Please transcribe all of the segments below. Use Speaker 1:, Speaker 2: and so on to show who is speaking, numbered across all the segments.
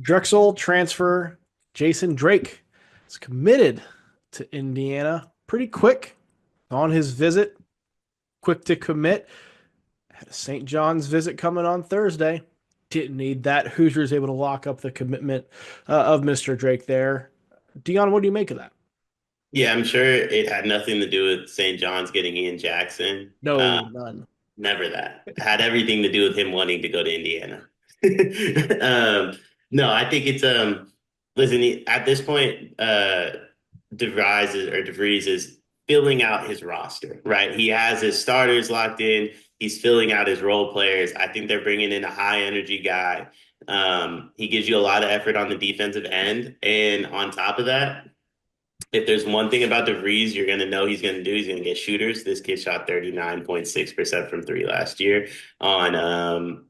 Speaker 1: Drexel transfer Jason Drake is committed to Indiana pretty quick on his visit, quick to commit. Had a St. John's visit coming on Thursday. Didn't need that. Hoosiers able to lock up the commitment of Mr. Drake there. Dion, what do you make of that?
Speaker 2: Yeah, I'm sure it had nothing to do with St. John's getting Ian Jackson.
Speaker 1: No, none.
Speaker 2: Never that. It had everything to do with him wanting to go to Indiana. No, I think it's listen, at this point, DeVries is filling out his roster, right? He has his starters locked in. He's filling out his role players. I think they're bringing in a high energy guy. He gives you a lot of effort on the defensive end, and on top of that, if there's one thing about DeVries you're going to know he's going to do, he's going to get shooters. This kid shot 39.6% from three last year on on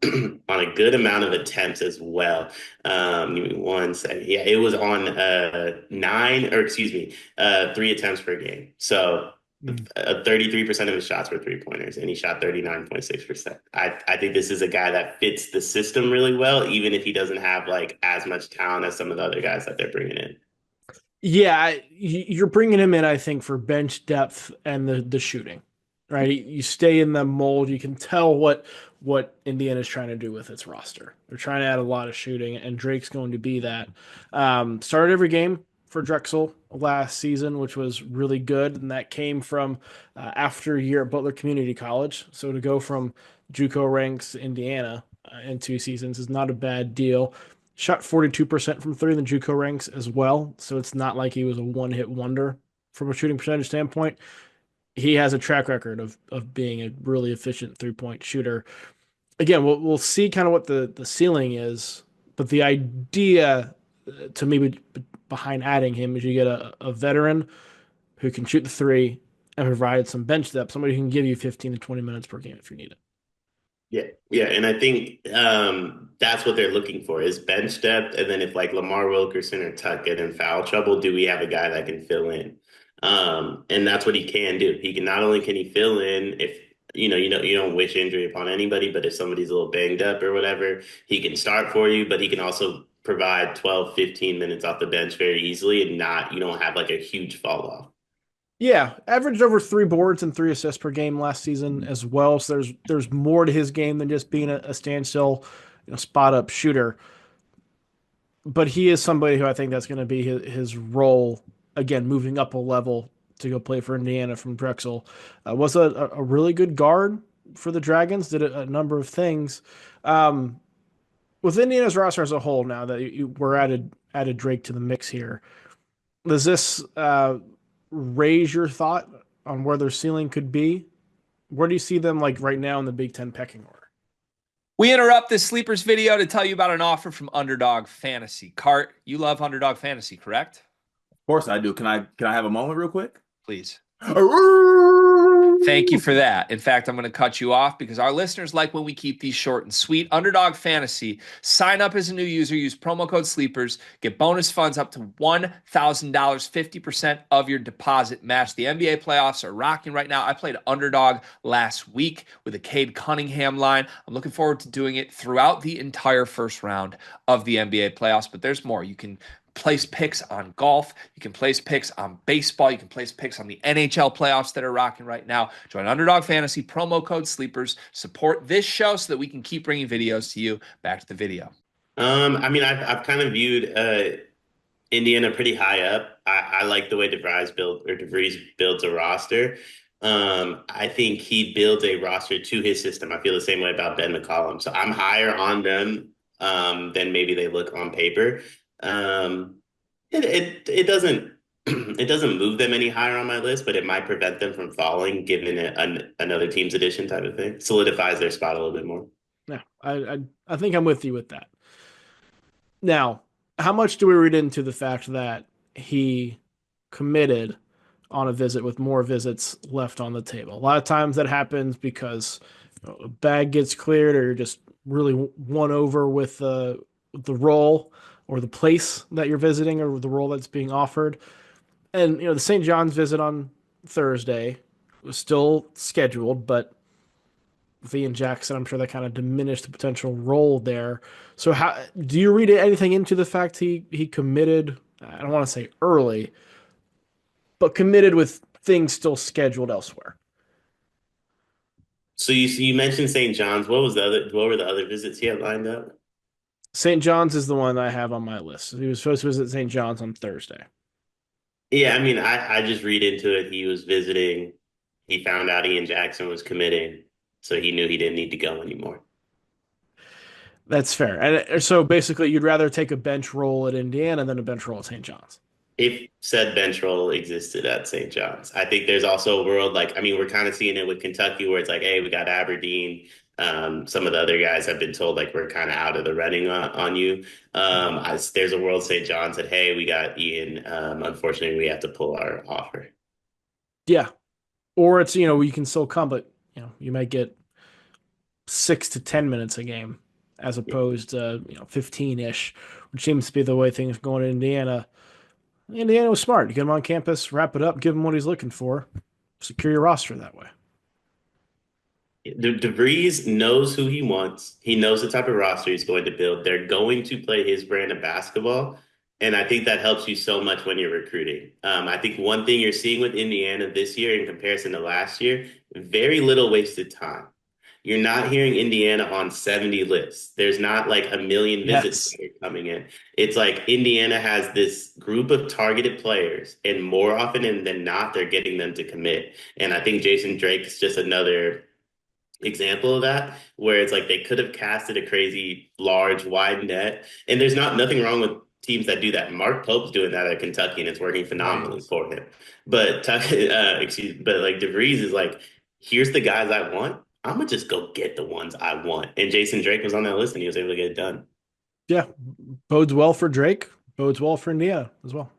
Speaker 2: a good amount of attempts as well. Give me one second. Yeah, it was on three attempts per game. So 33% of his shots were three pointers, and he shot 39.6%. I think this is a guy that fits the system really well, even if he doesn't have like as much talent as some of the other guys that they're bringing in.
Speaker 1: Yeah, you're bringing him in, I think, for bench depth and the shooting, right? You stay in the mold. You can tell what Indiana's trying to do with its roster. They're trying to add a lot of shooting, and Drake's going to be that. Started every game for Drexel last season, which was really good, and that came from after a year at Butler Community College. So to go from JUCO ranks to Indiana in 2 seasons is not a bad deal. Shot 42% from three in the JUCO ranks as well. So it's not like he was a one hit wonder from a shooting percentage standpoint. He has a track record of being a really efficient 3 point shooter. Again, we'll see kind of what the ceiling is, but the idea to me behind adding him is you get a veteran who can shoot the three and provide some bench depth, somebody who can give you 15 to 20 minutes per game if you need it.
Speaker 2: Yeah, yeah, and I think that's what they're looking for is bench depth, and then if like Lamar Wilkerson or Tuck get in foul trouble, do we have a guy that can fill in? And that's what he can do. He can not only can he fill in if you don't wish injury upon anybody, but if somebody's a little banged up or whatever, he can start for you, but he can also provide 12, 15 minutes off the bench very easily and not you don't have like a huge fall off.
Speaker 1: Yeah, averaged over 3 boards and 3 assists per game last season as well. So there's more to his game than just being a standstill, spot up shooter. But he is somebody who I think that's going to be his role again, moving up a level to go play for Indiana from Drexel. Was a really good guard for the Dragons. Did a number of things. Um, with Indiana's roster as a whole, now that we're added Drake to the mix here, does this raise your thought on where their ceiling could be? Where do you see them like right now in the Big Ten pecking order?
Speaker 3: We interrupt this sleepers video to tell you about an offer from Underdog Fantasy. Cart, you love Underdog Fantasy, correct?
Speaker 4: Of course I do. Can I have a moment real quick?
Speaker 3: Please. Thank you for that. In fact, I'm going to cut you off because our listeners like when we keep these short and sweet. Underdog Fantasy. Sign up as a new user. Use promo code SLEEPERS. Get bonus funds up to $1,000, 50% of your deposit match. The NBA playoffs are rocking right now. I played Underdog last week with a Cade Cunningham line. I'm looking forward to doing it throughout the entire first round of the NBA playoffs, but there's more. You can place picks on golf. You can place picks on baseball. You can place picks on the NHL playoffs that are rocking right now. Join Underdog Fantasy, promo code SLEEPERS. Support this show so that we can keep bringing videos to you. Back to the video.
Speaker 2: I mean, I've kind of viewed Indiana pretty high up. I like the way DeVries builds a roster. I think he builds a roster to his system. I feel the same way about Ben McCollum. So I'm higher on them than maybe they look on paper. Um, it doesn't it doesn't move them any higher on my list, but it might prevent them from falling, given another team's edition type of thing. Solidifies their spot a little bit more.
Speaker 1: Yeah, I think I'm with you with that. Now, how much do we read into the fact that he committed on a visit with more visits left on the table? A lot of times that happens because a bag gets cleared or you're just really won over with the role or the place that you're visiting or the role that's being offered. And the St. John's visit on Thursday was still scheduled, but with Ian Jackson, I'm sure that kind of diminished the potential role there. So how do you read anything into the fact he committed? I don't want to say early, but committed with things still scheduled elsewhere.
Speaker 2: So you mentioned St. John's. What were the other visits he had lined up?
Speaker 1: St. John's is the one I have on my list. He was supposed to visit St. John's on Thursday.
Speaker 2: Yeah, I mean, I just read into it. He was visiting. He found out Ian Jackson was committing, so he knew he didn't need to go anymore.
Speaker 1: That's fair. And so basically, you'd rather take a bench role at Indiana than a bench role at St. John's.
Speaker 2: If said bench role existed at St. John's. I think there's also a world like, I mean, we're kind of seeing it with Kentucky where it's like, hey, we got Aberdeen. Some of the other guys have been told like we're kind of out of the running on you. There's a world St. John said, hey, we got Ian. Unfortunately, we have to pull our offer.
Speaker 1: Yeah. Or it's, you can still come, but, you might get 6 to 10 minutes a game as opposed to, 15-ish, which seems to be the way things going in Indiana. Indiana was smart. You get him on campus, wrap it up, give him what he's looking for, secure your roster that way.
Speaker 2: DeVries knows who he wants. He knows the type of roster he's going to build. They're going to play his brand of basketball. And I think that helps you so much when you're recruiting. I think one thing you're seeing with Indiana this year in comparison to last year, very little wasted time. You're not hearing Indiana on 70 lists. There's not like a million visits
Speaker 1: Yes.
Speaker 2: that are coming in. It's like Indiana has this group of targeted players, and more often than not, they're getting them to commit. And I think Jason Drake's just another example of that, where it's like they could have casted a crazy large wide net, and there's nothing wrong with teams that do that. Mark Pope's doing that at Kentucky, and it's working phenomenally
Speaker 1: Right.
Speaker 2: for him. But but like DeVries is like, here's the guys I want. I'm gonna just go get the ones I want. And Jason Drake was on that list, and he was able to get it done.
Speaker 1: Yeah. Bodes well for Drake, bodes well for Indiana as well.